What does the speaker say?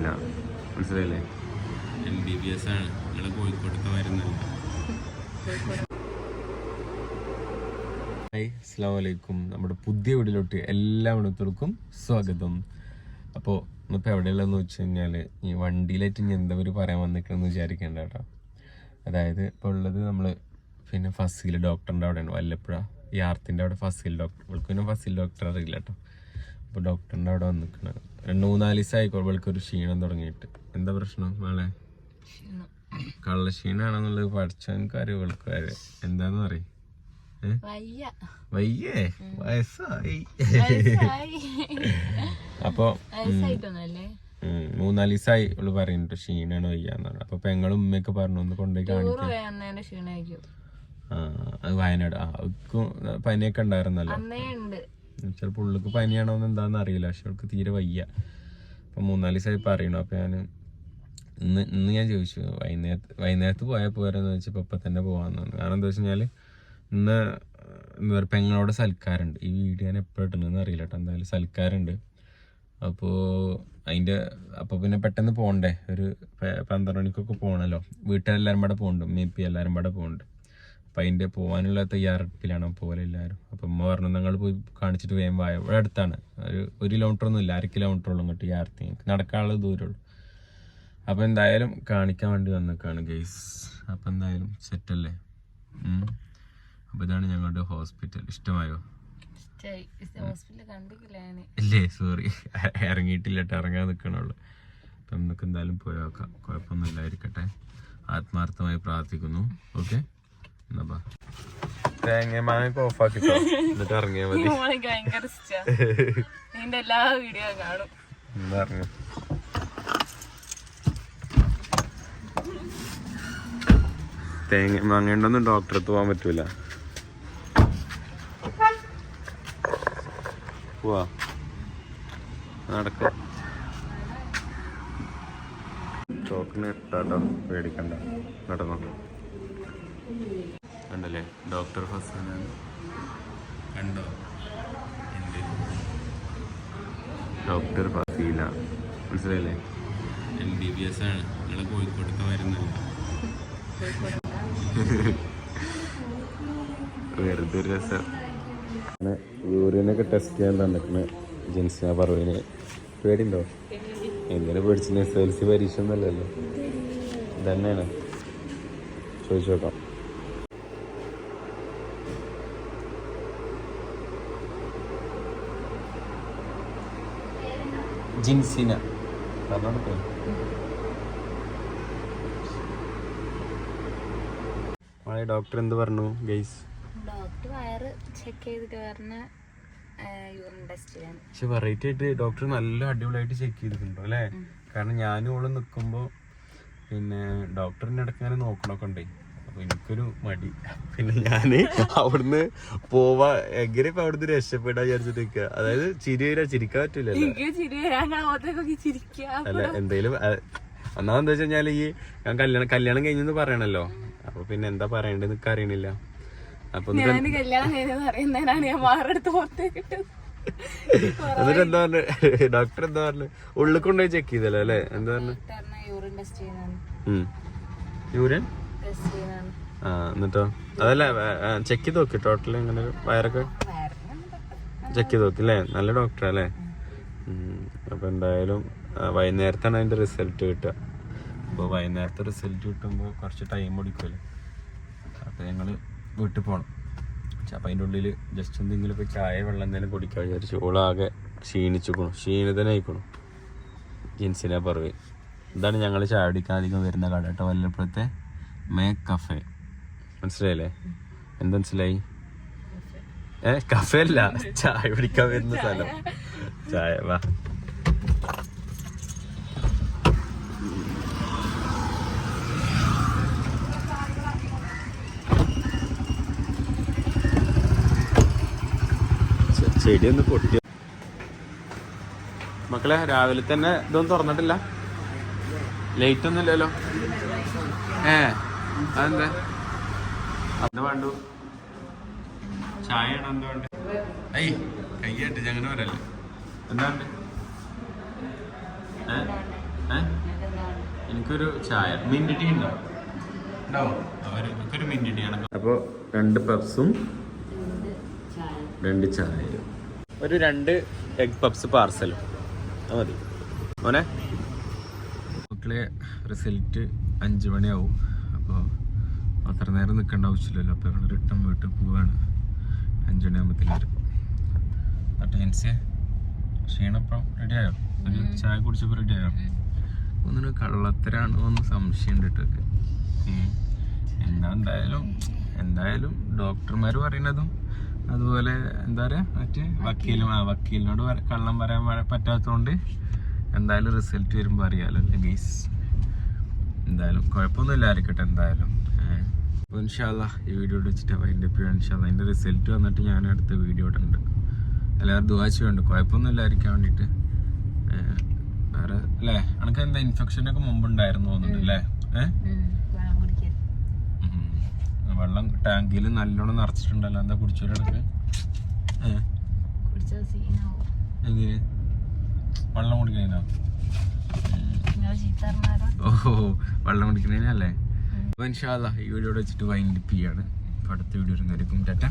ഫസീല, മനസ്സിലായില്ലേ? MBBS ആണ്. നിങ്ങൾ കോഴിക്കോട്ടൊക്കെ വരുന്നല്ലോ. ഹായ്, അസ്സലാമു അലൈക്കും. നമ്മുടെ പുതിയ വീഡിയോയിലോട്ട് എല്ലാ മണിക്കൂർക്കും സ്വാഗതം. അപ്പോൾ ഇന്നിപ്പോൾ എവിടെയുള്ളതെന്ന് വെച്ച് കഴിഞ്ഞാൽ ഈ വണ്ടിയിലായിട്ട് ഇനി എന്താ ഒരു പറയാൻ വന്നിരിക്കണമെന്ന് വിചാരിക്കേണ്ട കേട്ടോ. അതായത് ഇപ്പോൾ ഉള്ളത് നമ്മൾ പിന്നെ ഫസീൽ ഡോക്ടറിൻ്റെ അവിടെയാണ്, വല്ലപ്പുഴ ഈ ആർത്തിൻ്റെ അവിടെ ഫസീൽ ഡോക്ടർ. ഇവൾക്ക് പിന്നെ ഫസീൽ ഡോക്ടർ അറിയില്ല കേട്ടോ. അപ്പോൾ ഡോക്ടറിൻ്റെ അവിടെ വന്നിരിക്കണം. 2-3 ദിവസമായിക്കോ ഇവൾക്കൊരു ക്ഷീണം തുടങ്ങിയിട്ട്. എന്താ പ്രശ്നം നാളെ? കള്ളക്ഷീണാണെന്നുള്ളത് പഠിച്ചവൻക്കാരും ഇവൾക്കാര് എന്താന്ന് പറയും. വയ്യേ, വയസ്സായി. അപ്പൊ 3-4 ദിവസമായി ഇവള് പറയുന്നുണ്ട് ക്ഷീണാണ് വയ്യാന്നാണ്. അപ്പൊ പെങ്ങളും ഉമ്മയൊക്കെ പറഞ്ഞു ഒന്ന് കൊണ്ടുപോയി കാണിക്കാം. അത് വയനാട് പനിയൊക്കെ ഉണ്ടായിരുന്നല്ലോ. ചിലപ്പോ ഉള്ളിക്ക് പനിയാണോന്ന് എന്താന്ന് അറിയില്ല, പക്ഷെ അവൾക്ക് തീരെ വയ്യ. അപ്പൊ 3-4 ദിവസമായി പറയണു. അപ്പൊ ഇന്ന് ഞാൻ ചോദിച്ചു വൈകുന്നേരത്ത് പോയാൽ പോരാന്ന് വെച്ചപ്പോ ഇപ്പൊ തന്നെ പോവാന്നാണ്. കാരണം എന്താ വെച്ച് കഴിഞ്ഞാല് ഇന്ന് എന്താ പറയുക, പെങ്ങളോട് സൽക്കാരുണ്ട്. ഈ വീഡിയോ ഞാൻ എപ്പോഴും ഇട്ടുണ്ടെന്ന് അറിയില്ല കേട്ടോ. എന്തായാലും സൽക്കാരുണ്ട്. അപ്പോൾ പിന്നെ പെട്ടെന്ന് പോകണ്ടേ, ഒരു 12 മണിക്കൊക്കെ പോകണമല്ലോ. വീട്ടിലെല്ലാവരും പാടെ പോകുന്നുണ്ട്, മേപ്പി എല്ലാവരും പാടെ പോകുന്നുണ്ട്. അപ്പം അതിൻ്റെ പോകാനുള്ള തയ്യാറെടുപ്പിലാണ് പോലെ എല്ലാവരും. അപ്പം ഉമ്മ പറഞ്ഞു ഞങ്ങൾ പോയി കാണിച്ചിട്ട് വേഗം വായ. ഇവിടെ അടുത്താണ്, 1 കിലോമീറ്റർ ഒന്നും ഇല്ല, 1/2 കിലോമീറ്ററോളം ഇങ്ങോട്ട് ഈ ആർത്തി നടക്കാനുള്ള ദൂരമുള്ളൂ. അപ്പം എന്തായാലും കാണിക്കാൻ വേണ്ടി വന്നേക്കാണ് ഗൈസ്. അപ്പം എന്തായാലും സെറ്റല്ലേ. അപ്പോൾ ഇതാണ് ഞങ്ങളുടെ ഹോസ്പിറ്റൽ. ഇഷ്ടമായോ? ഇല്ലേ, സോറി, ഇറങ്ങിയിട്ടില്ല കേട്ടോ, ഇറങ്ങാൻ നിൽക്കണുള്ളൂ. അപ്പം നമുക്ക് എന്തായാലും പോയി നോക്കാം. കുഴപ്പമൊന്നും ഇല്ലായിരിക്കട്ടെ, ആത്മാർത്ഥമായി പ്രാർത്ഥിക്കുന്നു. ഓക്കെ, എന്നാ തേങ്ങ ഓഫാക്കിട്ടോ, എന്നിട്ട് ഇറങ്ങിയാൽ മതി. എന്താ ഇറങ്ങും. തേങ്ങ മാങ്ങേണ്ടൊന്നും ഡോക്ടറെടുത്ത് പോകാൻ പറ്റൂല. പോവാ, നടക്ക. ചോക്കിന് ഇട്ടാട്ടോ, പേടിക്കണ്ട, നടന്നോ. കണ്ടല്ലേ ഡോക്ടർ ഫസ്റ്റ് കണ്ടോ, ഡോക്ടർ ഫസീല, മനസ്സിലായില്ലേ? MBBS ആണ്. നിങ്ങൾ കോഴിക്കോട്ടൊക്കെ വരുന്നല്ലോ. വെറുതെ ഒരു രസം. യൂറിനൊക്കെ ടെസ്റ്റ് ചെയ്യാൻ തന്നിട്ട് ജിൻസിന പറവിന് പേടിയുണ്ടോ? എന്തിനാ പേടിച്ചിന്? SLC പരീക്ഷ ഒന്നല്ലല്ലോ, ഇതന്നെയാണ്. ചോദിച്ചു നോക്കാം. ജിൻസിന പറഞ്ഞോട്ടെ. ഡോക്ടർ എന്ത് പറഞ്ഞു ഗൈസ്? ഡോക്ടർ വയറ് ചെക്ക് ചെയ്തിട്ട് പറഞ്ഞ യൂറിൻ ടെസ്റ്റ് ചെയ്യാൻ. പക്ഷെ വെറൈറ്റി ആയിട്ട് ഡോക്ടർ നല്ല അടിപൊളിയായിട്ട് ചെക്ക് ചെയ്തിട്ടുണ്ടോ അല്ലേ? കാരണം ഞാനും ഓള് നിൽക്കുമ്പോ പിന്നെ ഡോക്ടറിന്റെ ഇടയ്ക്ക് അങ്ങനെ നോക്കണൊക്കെ ഉണ്ടേ. അപ്പൊ എനിക്കൊരു മടി, പിന്നെ ഞാന് അവിടുന്ന് പോവാ എങ്ങനെ ഇപ്പൊ അവിടുന്ന് രക്ഷപ്പെടാ വിചാരിച്ചിട്ട് നിൽക്കുക. അതായത് ചിരിക്കാൻ പറ്റൂലല്ലോ. അല്ല എന്തേലും ഒന്നാമെന്താ വെച്ച് കഴിഞ്ഞാല് ഈ ഞാൻ കല്യാണം കഴിഞ്ഞെന്ന് പറയണല്ലോ. അപ്പൊ പിന്നെ എന്താ പറയണ്ടത് നിനക്ക് അറിയണില്ല. അപ്പൊ എന്നിട്ട് എന്താ പറഞ്ഞു ഡോക്ടർ? എന്താ പറഞ്ഞു? ഉള്ളിൽ കൊണ്ടുപോയി ചെക്ക് ചെയ്തല്ലോ അല്ലെ? എന്താ പറഞ്ഞു? യൂറിൻ എന്നിട്ടോ? അതല്ല ചെക്ക് ചെയ്ത് നോക്കി, ടോട്ടൽ ഇങ്ങനെ വയറൊക്കെ ചെക്ക് ചെയ്ത് നോക്കി അല്ലേ? നല്ല ഡോക്ടർ അല്ലേ? അപ്പൊ എന്തായാലും വൈകുന്നേരത്താണ് അതിന്റെ റിസൾട്ട് കിട്ടുക. അപ്പോൾ വൈകുന്നേരത്തെ റിസൾട്ട് കിട്ടുമ്പോൾ കുറച്ച് ടൈം എടുക്കുമല്ലോ. അപ്പോൾ ഞങ്ങൾ വീട്ടിൽ പോകണം. അപ്പം അതിൻ്റെ ഉള്ളിൽ ജസ്റ്റ് എന്തെങ്കിലുമൊക്കെ ചായ വെള്ളം എന്തെങ്കിലും കുടിക്കാൻ വിചാരിച്ചു. ഓളാകെ ക്ഷീണിതനായിക്കണം. ജിൻസിനെ പറവേ. ഇതാണ് ഞങ്ങൾ ചായ കുടിക്കാൻ അധികം വരുന്ന കട കേട്ടോ, വല്ലപ്പോഴത്തെ കഫേ. മനസ്സിലായില്ലേ? എന്ത് മനസ്സിലായി? കഫേ അല്ല, ചായ കുടിക്കാൻ വരുന്ന സ്ഥലം. ചായ വാ. ചെടി ഒന്ന് പൊട്ടി. മക്കളെ രാവിലെ തന്നെ ഇതൊന്നും തുറന്നിട്ടില്ല, ലേറ്റ് ഒന്നും ഇല്ലല്ലോ. അതെന്താ? അത് വേണ്ടു ചായ ആണോ എന്താ വേണ്ട? അയ്യ കയ്യായിട്ട് ഞങ്ങനെ വരല്ലേ? എന്താ വേണ്ട? എനിക്കൊരു ചായ മിൻറ്റ് ടീ ഉണ്ടോ എനിക്കൊരു മിൻറ്റ് ടീ ആണ്. അപ്പോൾ 2 പപ്സും 2 ചായയും ഒരു 2 എഗ് പപ്സ് പാർസലും അത് മതി മോനെ. മക്കളെ റിസൾട്ട് 5 മണിയാവും. അപ്പോൾ അത്ര നേരം നിൽക്കേണ്ട ആവശ്യമില്ലല്ലോ. അപ്പോൾ ഞങ്ങൾ റിട്ടേൺ വീട്ടിൽ പോവുകയാണ്. 5 മണിയാകുമ്പോഴത്തേക്ക് വരും. എന്നിട്ട് ജെൻസിയെ ക്ഷീണപ്പം റെഡിയായോ? ഒരു ചായ കുടിച്ചപ്പോൾ റെഡിയായോ? ഒന്നിന് കള്ളത്തരാണോ എന്ന് സംശയം ഉണ്ടിട്ടൊക്കെ. എന്തായാലും ഡോക്ടർമാർ പറയുന്നതും അതുപോലെ എന്താ പറയുക മറ്റേ വക്കീലിനോട് കള്ളം പറയാൻ പറ്റാത്തതുകൊണ്ട് എന്തായാലും റിസൾട്ട് വരുമ്പോൾ അറിയാമല്ലോ അല്ലേ ഗൈസ്. എന്തായാലും കുഴപ്പമൊന്നുമില്ല ആയിരിക്കട്ടെ. എന്തായാലും അപ്പോൾ ഇൻഷാ അല്ലാ ഈ വീഡിയോ വെച്ചിട്ട് അതിൻ്റെ ഇപ്പോൾ ഇൻഷാ അല്ലാ അതിൻ്റെ റിസൾട്ട് വന്നിട്ട് ഞാൻ അടുത്ത വീഡിയോ ഇടുന്നുണ്ട്. എല്ലാവരും ദുആ ചെയ്യുന്നുണ്ട് കുഴപ്പമൊന്നും ഇല്ലായിരിക്കാൻ വേണ്ടിയിട്ട്. വേറെ അല്ലേ അനക്ക് എന്താ ഇൻഫെക്ഷനൊക്കെ മുമ്പുണ്ടായിരുന്നു തോന്നുന്നുണ്ട് അല്ലേ? വെള്ളം ടാങ്കിൽ നല്ലോണം നിറച്ചിട്ടുണ്ടല്ലോ. എന്താ കുടിച്ചോടൊക്കെ എങ്ങനെ വെള്ളം കുടിക്കുന്നതിനോ? ഓഹോ വെള്ളം കുടിക്കുന്നതിനല്ലേ? അപ്പോൾ ഇൻഷാ അല്ലാ ഈ വീഡിയോ വെച്ചിട്ട് വൈൻഡപ്പ് ചെയ്യാണ്. അടുത്ത വീഡിയോ വരുന്നതായിരിക്കും. ടാറ്റ.